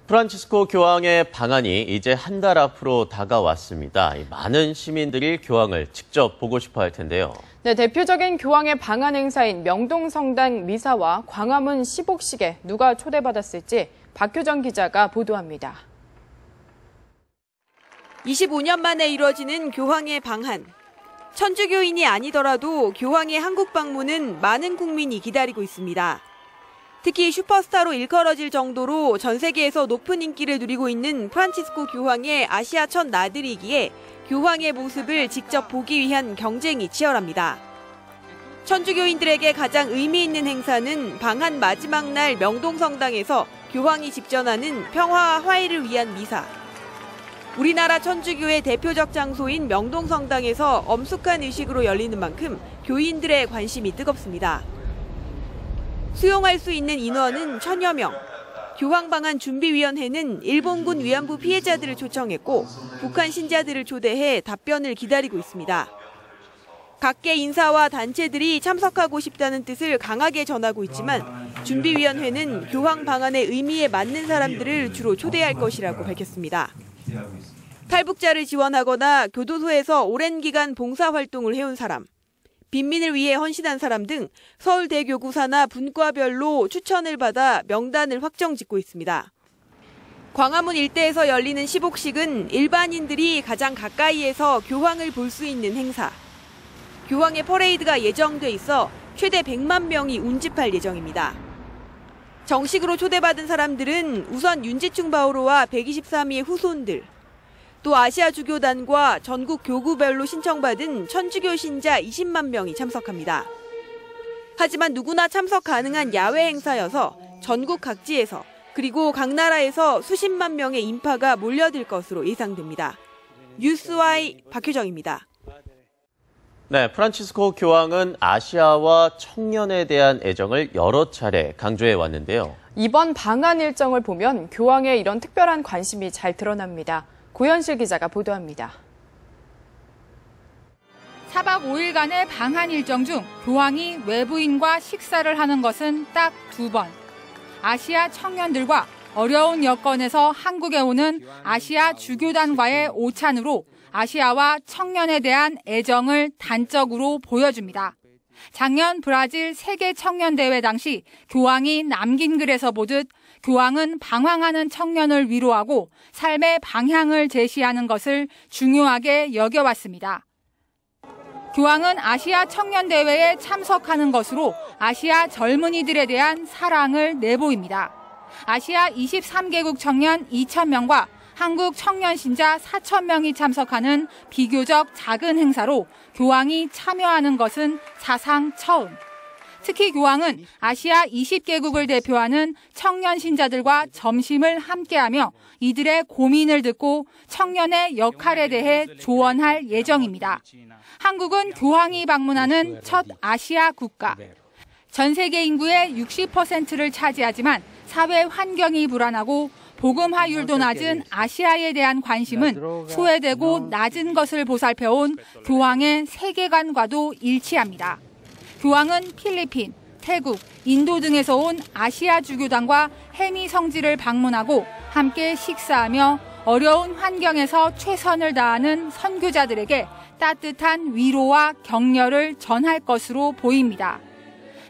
프란치스코 교황의 방한이 이제 한 달 앞으로 다가왔습니다. 많은 시민들이 교황을 직접 보고 싶어 할 텐데요. 네, 대표적인 교황의 방한 행사인 명동성당 미사와 광화문 시복식에 누가 초대받았을지 박효정 기자가 보도합니다. 25년 만에 이뤄지는 교황의 방한. 천주교인이 아니더라도 교황의 한국 방문은 많은 국민이 기다리고 있습니다. 특히 슈퍼스타로 일컬어질 정도로 전 세계에서 높은 인기를 누리고 있는 프란치스코 교황의 아시아 첫 나들이기에 교황의 모습을 직접 보기 위한 경쟁이 치열합니다. 천주교인들에게 가장 의미 있는 행사는 방한 마지막 날 명동성당에서 교황이 집전하는 평화와 화해를 위한 미사. 우리나라 천주교의 대표적 장소인 명동성당에서 엄숙한 의식으로 열리는 만큼 교인들의 관심이 뜨겁습니다. 수용할 수 있는 인원은 1000여 명. 교황방한 준비위원회는 일본군 위안부 피해자들을 초청했고 북한 신자들을 초대해 답변을 기다리고 있습니다. 각계 인사와 단체들이 참석하고 싶다는 뜻을 강하게 전하고 있지만 준비위원회는 교황 방한의 의미에 맞는 사람들을 주로 초대할 것이라고 밝혔습니다. 탈북자를 지원하거나 교도소에서 오랜 기간 봉사활동을 해온 사람, 빈민을 위해 헌신한 사람 등 서울대교구사나 분과별로 추천을 받아 명단을 확정 짓고 있습니다. 광화문 일대에서 열리는 시복식은 일반인들이 가장 가까이에서 교황을 볼 수 있는 행사. 교황의 퍼레이드가 예정돼 있어 최대 100만 명이 운집할 예정입니다. 정식으로 초대받은 사람들은 우선 윤지충 바오로와 123위의 후손들, 또 아시아 주교단과 전국 교구별로 신청받은 천주교 신자 20만 명이 참석합니다. 하지만 누구나 참석 가능한 야외 행사여서 전국 각지에서 그리고 각 나라에서 수십만 명의 인파가 몰려들 것으로 예상됩니다. 뉴스와이 박효정입니다. 네, 프란치스코 교황은 아시아와 청년에 대한 애정을 여러 차례 강조해 왔는데요. 이번 방한 일정을 보면 교황의 이런 특별한 관심이 잘 드러납니다. 고현실 기자가 보도합니다. 4박 5일간의 방한 일정 중 교황이 외부인과 식사를 하는 것은 딱 2번. 아시아 청년들과 어려운 여건에서 한국에 오는 아시아 주교단과의 오찬으로 아시아와 청년에 대한 애정을 단적으로 보여줍니다. 작년 브라질 세계 청년대회 당시 교황이 남긴 글에서 보듯 교황은 방황하는 청년을 위로하고 삶의 방향을 제시하는 것을 중요하게 여겨왔습니다. 교황은 아시아 청년대회에 참석하는 것으로 아시아 젊은이들에 대한 사랑을 내보입니다. 아시아 23개국 청년 2,000명과 한국 청년 신자 4,000명이 참석하는 비교적 작은 행사로 교황이 참여하는 것은 사상 처음. 특히 교황은 아시아 20개국을 대표하는 청년 신자들과 점심을 함께하며 이들의 고민을 듣고 청년의 역할에 대해 조언할 예정입니다. 한국은 교황이 방문하는 첫 아시아 국가. 전 세계 인구의 60%를 차지하지만 사회 환경이 불안하고 복음화율도 낮은 아시아에 대한 관심은 소외되고 낮은 것을 보살펴온 교황의 세계관과도 일치합니다. 교황은 필리핀, 태국, 인도 등에서 온 아시아 주교단과 해미 성지를 방문하고 함께 식사하며 어려운 환경에서 최선을 다하는 선교자들에게 따뜻한 위로와 격려를 전할 것으로 보입니다.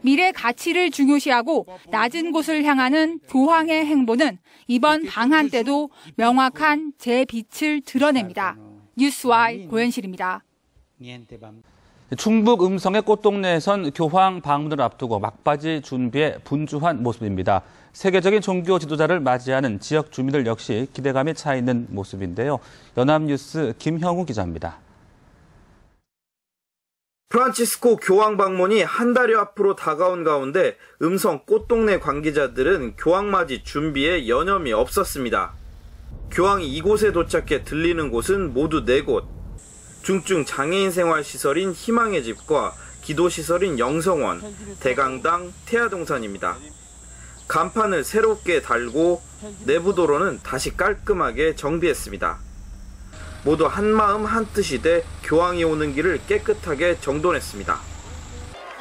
미래 가치를 중요시하고 낮은 곳을 향하는 교황의 행보는 이번 방한 때도 명확한 제 빛을 드러냅니다. 뉴스와이 고현실입니다. 충북 음성의 꽃동네에선 교황 방문을 앞두고 막바지 준비에 분주한 모습입니다. 세계적인 종교 지도자를 맞이하는 지역 주민들 역시 기대감이 차 있는 모습인데요. 연합뉴스 김형우 기자입니다. 프란치스코 교황 방문이 한 달여 앞으로 다가온 가운데 음성 꽃동네 관계자들은 교황 맞이 준비에 여념이 없었습니다. 교황이 이곳에 도착해 들리는 곳은 모두 4곳. 중증 장애인 생활시설인 희망의 집과 기도시설인 영성원, 대강당, 태아동산입니다. 간판을 새롭게 달고 내부 도로는 다시 깔끔하게 정비했습니다. 모두 한마음 한뜻이 돼 교황이 오는 길을 깨끗하게 정돈했습니다.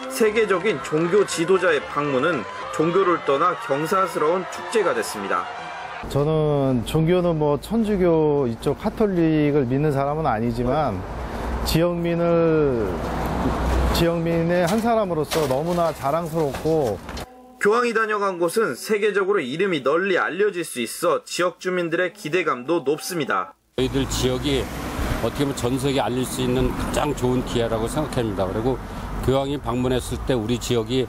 세계적인 종교 지도자의 방문은 종교를 떠나 경사스러운 축제가 됐습니다. 저는 종교는 뭐 천주교 이쪽 카톨릭을 믿는 사람은 아니지만 지역민의 한 사람으로서 너무나 자랑스럽고 교황이 다녀간 곳은 세계적으로 이름이 널리 알려질 수 있어 지역 주민들의 기대감도 높습니다. 저희들 지역이 어떻게 보면 전 세계에 알릴 수 있는 가장 좋은 기회라고 생각합니다. 그리고 교황이 방문했을 때 우리 지역이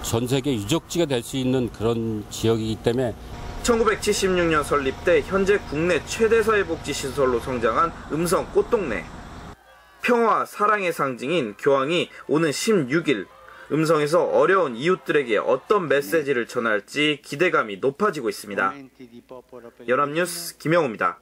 전 세계 유적지가 될 수 있는 그런 지역이기 때문에 1976년 설립돼 현재 국내 최대 사회복지시설로 성장한 음성 꽃동네. 평화와 사랑의 상징인 교황이 오는 16일 음성에서 어려운 이웃들에게 어떤 메시지를 전할지 기대감이 높아지고 있습니다. 연합뉴스 김영우입니다.